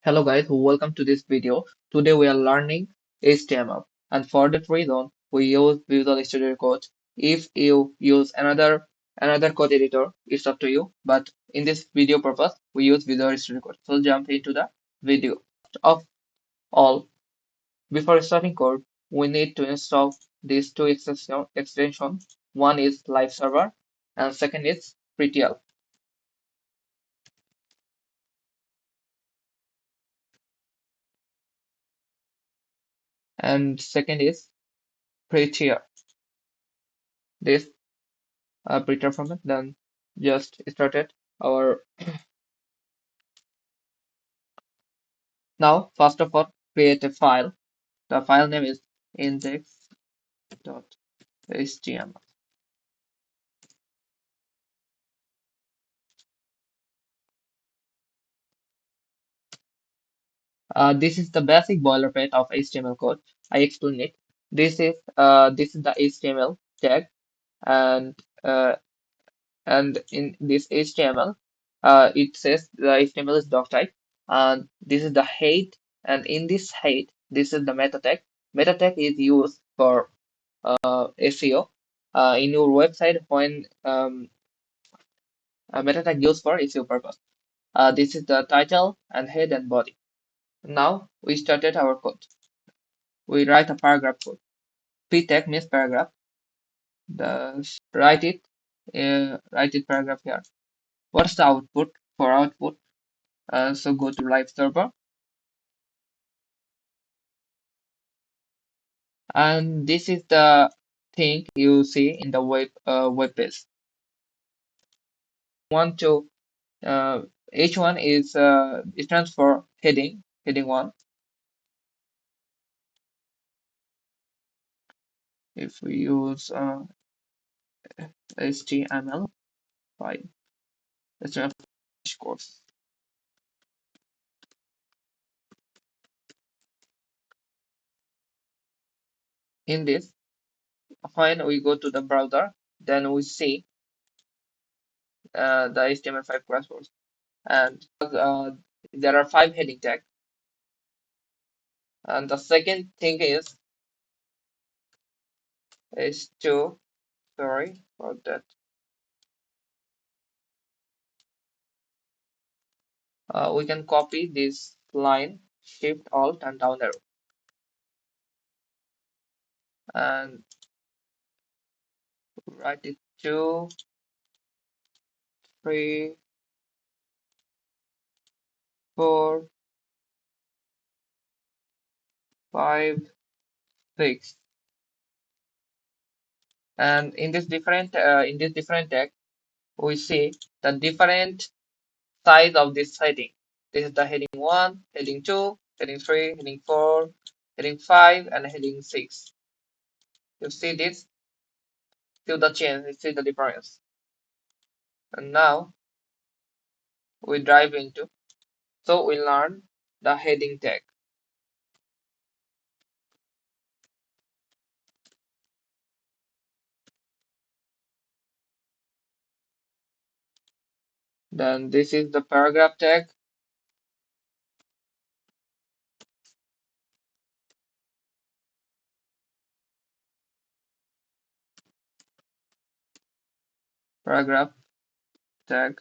Hello guys, welcome to this video. Today we are learning HTML, and for that reason we use Visual Studio Code. If you use another code editor, it's up to you. But in this video purpose, we use Visual Studio Code. So jump into the video. First of all, before starting code, we need to install these two extensions. One is Live Server, and second is PreTL. And second is PreTL. This preter format, then just started our. Now first of all, create a file. The file name is index.html. This is the basic boilerplate of HTML code. I explain it. This is the HTML tag, and uh, in this HTML, it says the HTML is doc type, and this is the head, and in this head, this is the meta tag. Meta tag is used for SEO in your website when meta tag used for SEO purpose. This is the title and head and body. Now we started our code. We write a paragraph code. P tag means paragraph. The write it paragraph here. What's the output? For output, so go to live server, and this is the thing you see in the web page. Want to H1 is it stands for heading one. If we use HTML5, HTML5 course. In this, when we go to the browser, then we see the HTML5 class, and there are 5 heading tags. And the second thing is to, sorry about that. We can copy this line, Shift Alt and down arrow, and write it 2, 3, 4, 5, 6. And in this different tag, we see the different size of this heading. This is the heading 1, heading 2, heading 3, heading 4, heading 5, and heading 6. You see this? See the change, you see the difference. And now we dive into, so we learn the heading tag. Then this is the paragraph tag. Paragraph tag.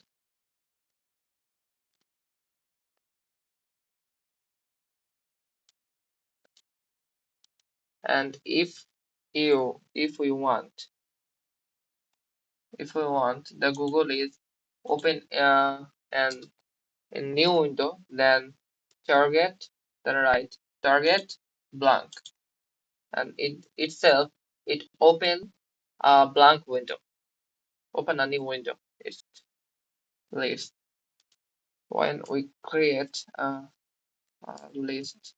And if we want, the Google is open and a new window, then target, then write target blank, and it itself it open a blank window, open a new window. It's list. When we create a list,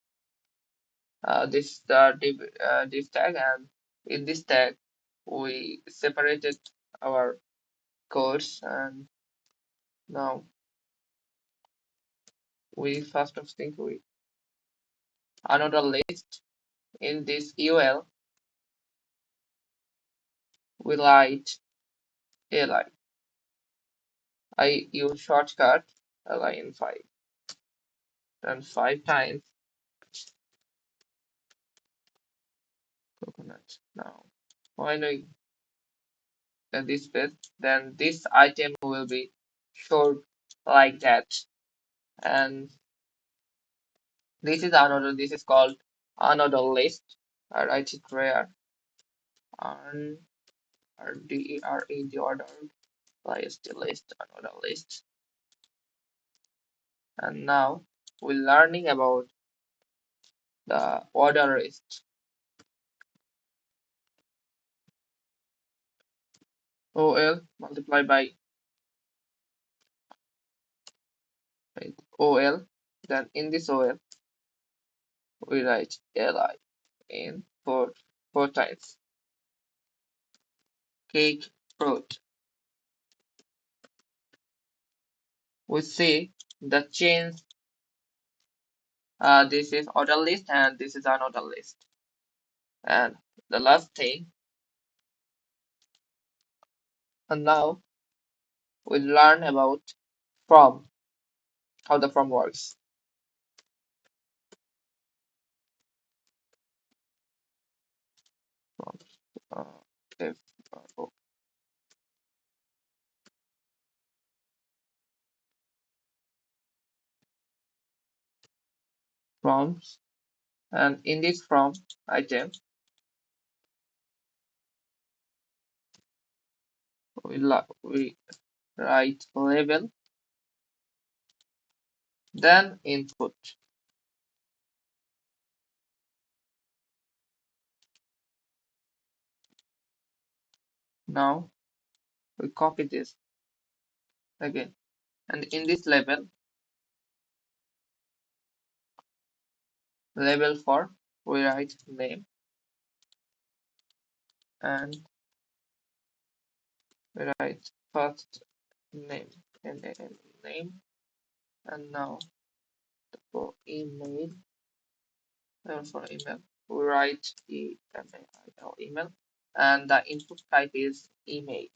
this is the div tag, and in this tag we separated our codes, and now we first of thing we another list. In this UL we write li. I use shortcut lin5. then 5 times coconut. Now, when we get this bit, then this item will be short like that. And this is another, this is called another list. I write it where R-D-E-R-E, the order list, another list. And now we're learning about the order list. OL multiplied by OL. Then in this OL, we write LI in four times. Cake fruit. We see the change. This is order list and this is another list. And the last thing, and now we learn about from, how the from works. From, if, Prompts, and in this from item, we write label, then input. Now we copy this again, and in this label for, we write name, and we write first name and name, and now for email, we write email, and the input type is email.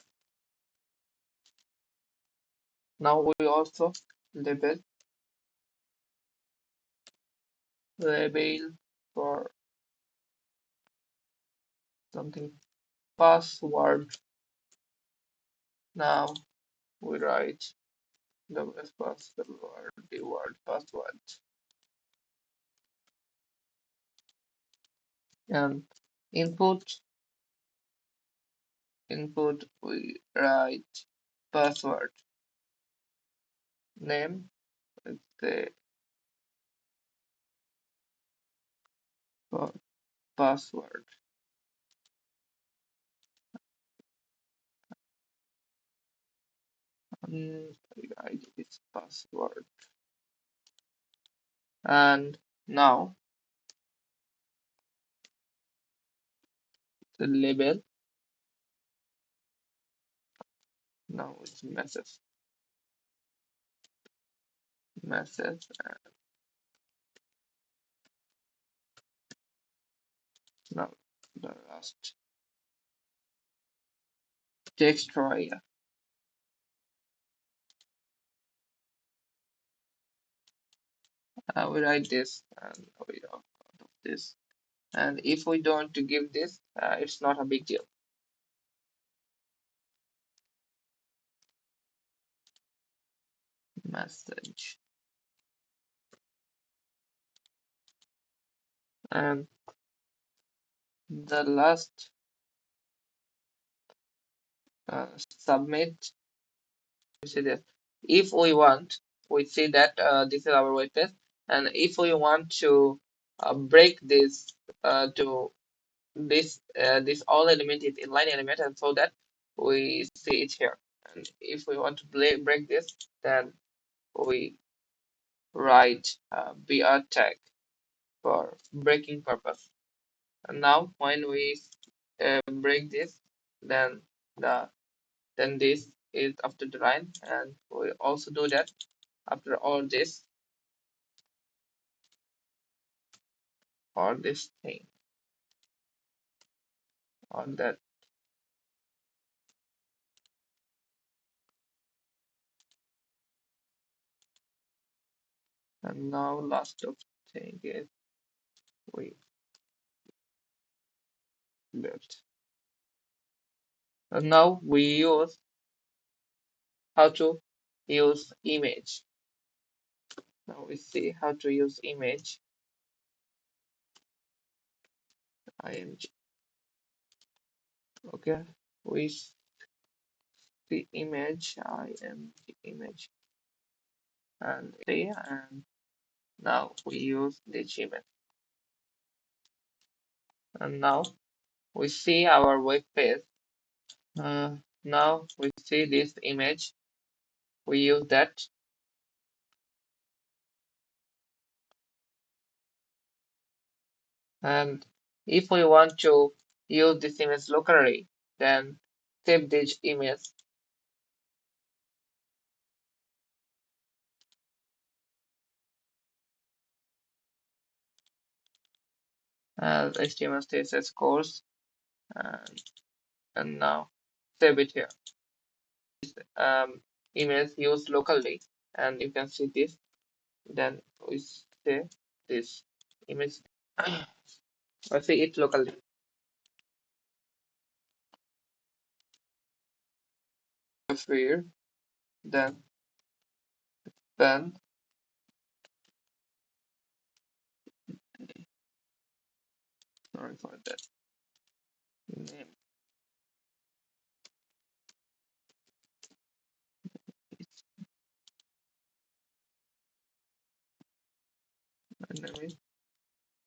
Now we also label for something password. Now we write the word password, and input we write password name with the password, and we write its password. And now the label, now it's message, and now the last text area. We write this, and we out of this, and if we don't give this, it's not a big deal. Message, and the last submit. We say that if we want, we see that this is our web page, and if we want to break this to this all element is inline element, and so that we see it here. And if we want to break this, then we write br tag for breaking purpose. And now when we break this, then this is after the line, and we also do that after all this or this thing or that. And now last of thing is we built. And now we use how to use image. Now we see how to use image. img. Okay, we see image image and see, and now we use this image. And now we see our web page. Now we see this image. We use that. And if we want to use this image locally, then save this image as HTML CSS course, and, and now save it here. Um, Image used locally, and you can see this. Then we say this image. I see it locally. Here, then then sorry for that name.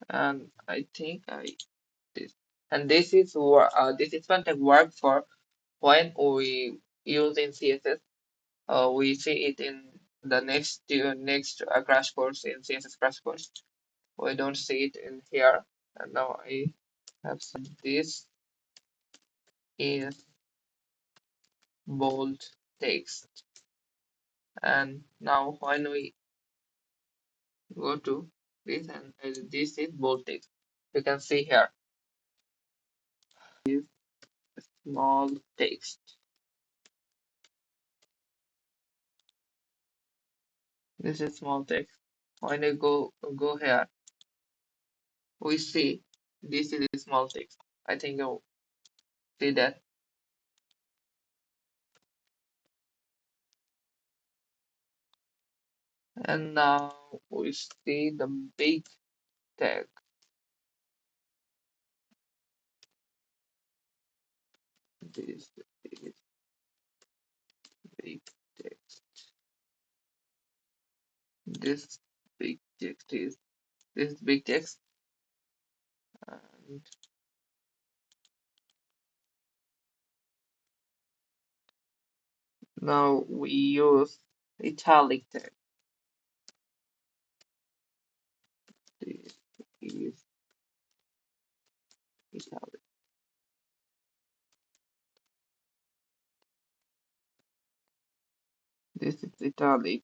And I think I this and this is Frontend work for when we use in CSS. We see it in the next crash course in CSS crash course. We don't see it in here. And now I have said this is bold text. And now when we go to this, and this is bold text, you can see here is small text. This is small text. When I go here, we see this is small text. I think you see that. And now we see the big text. This is big text. This big text is this big text. And now we use italic text. This is italic. This is italic.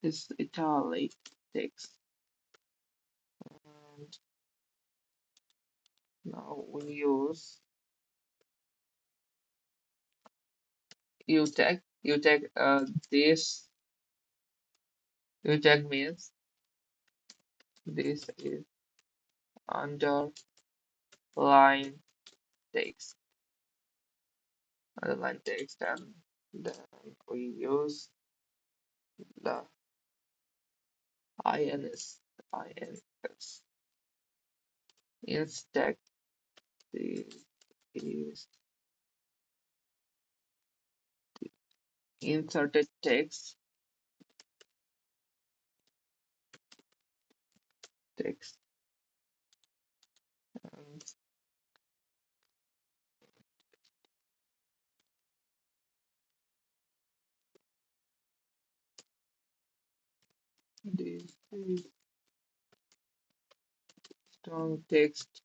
This italic text. And now we use utag. Utag this utag means this is underline text. Underline text, and then we use the ins instead. This is inserted text, and this is strong text.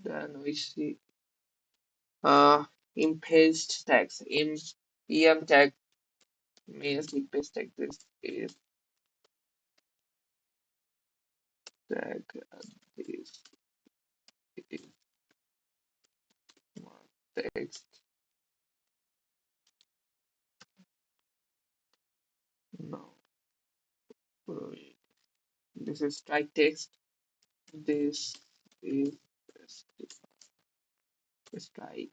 Then we see impaged text. Em tag means impaged text. This is tag, and this is text. this is strike text. This is strike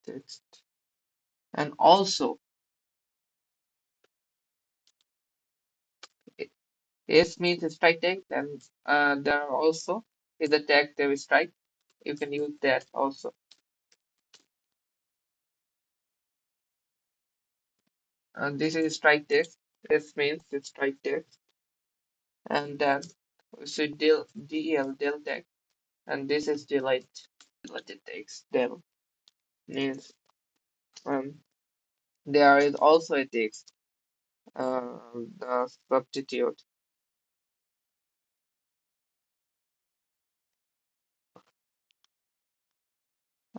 text. And also S means strike text, and there are also is the tag there is strike. You can use that also. This is strike text. S means it's strike text, and then so del tag, and this is deleted text. Del means um, there is also a text. The substitute.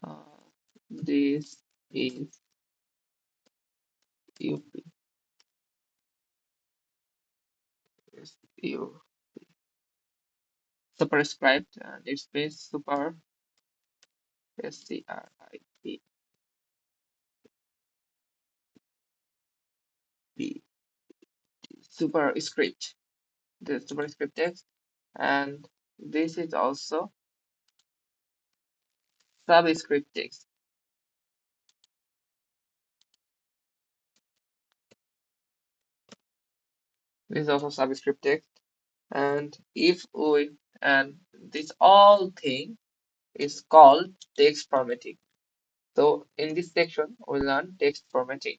Uh, this is UP. Is U superscript, and it means super SCRIP superscript. The superscript text, and this is also subscript text. This is also subscript text, and if we and this all thing is called text formatting. So in this section, we learn text formatting.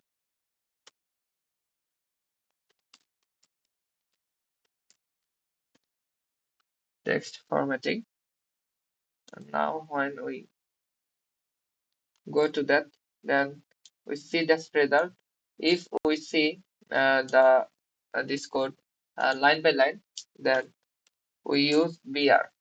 Text formatting. And now when we go to that, then we see this result. If we see the this code line by line, then we use BR.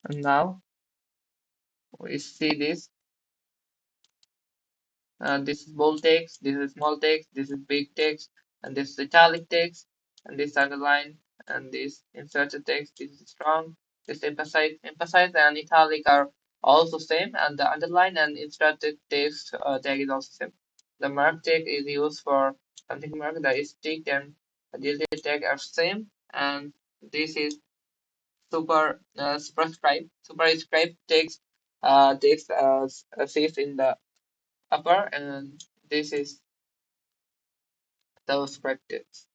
And now we see this. This is bold text, this is small text, this is big text, and this is italic text, and this underline, and this inserted text, this is strong, this emphasize and italic are also same, and the underline and inserted text tag is also same. The mark tag is used for something mark, the stick and the deleted tag are same, and this is superscribe. Superscribe text says in the upper, and this is subscript text.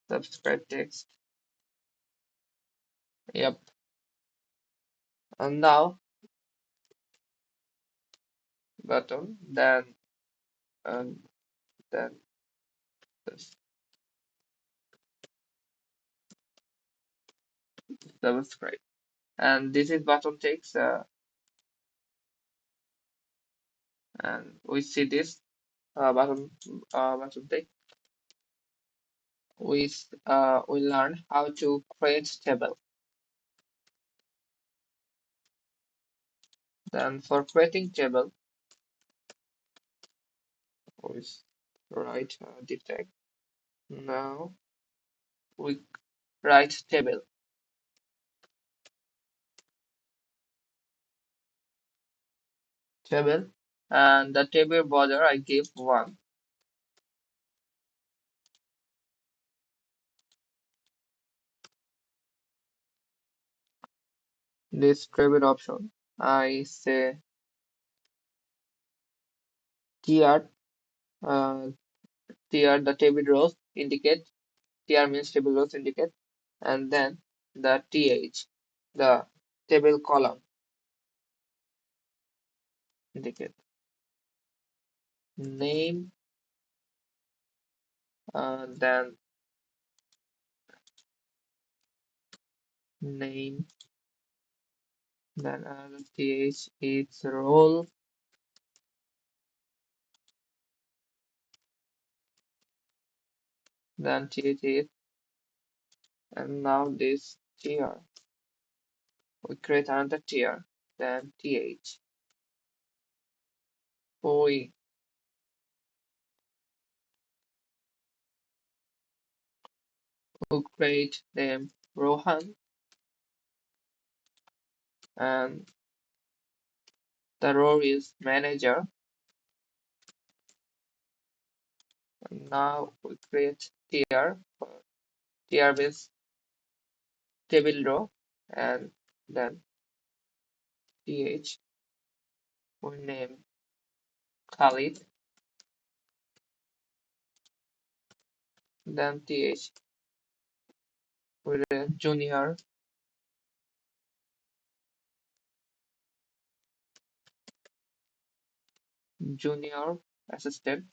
Subscript text. Yep. And now button, and then this subscribe. And this is button text. And we see this button text. We learn how to create table. Then for creating table, we write div tag. Now we write table. Table, and the table border I give 1. This table option, I say tr, tr the table rows indicate, tr means table rows indicate, and then the th, the table column indicate. Name, then name, then th is role, then th is, and now this tr. We create another tr, then th. We who create them Rohan, and the role is manager. And now we create tier for tier with table row, and then th we name Khalid, then th we name junior assistant.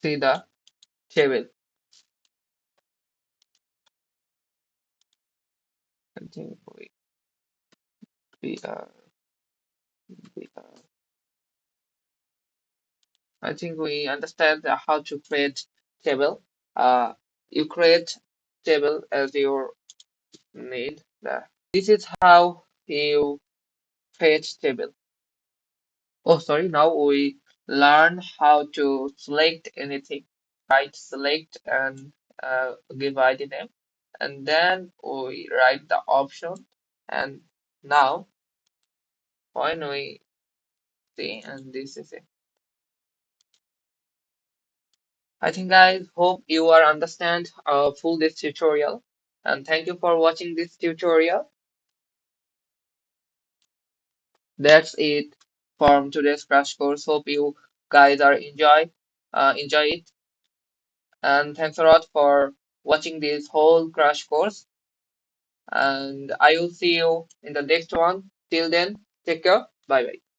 See the table. I think we are we are I think we understand how to create table. You create table as your need. This is how you create table. Oh, sorry. Now we learn how to select anything. Right? Select and give ID name, and then we write the option. And now when we see, and this is it. I think guys hope you are understand full this tutorial, and thank you for watching this tutorial. That's it from today's crash course. Hope you guys are enjoy it, and thanks a lot for watching this whole crash course, and I will see you in the next one. Till then, take care. Bye bye.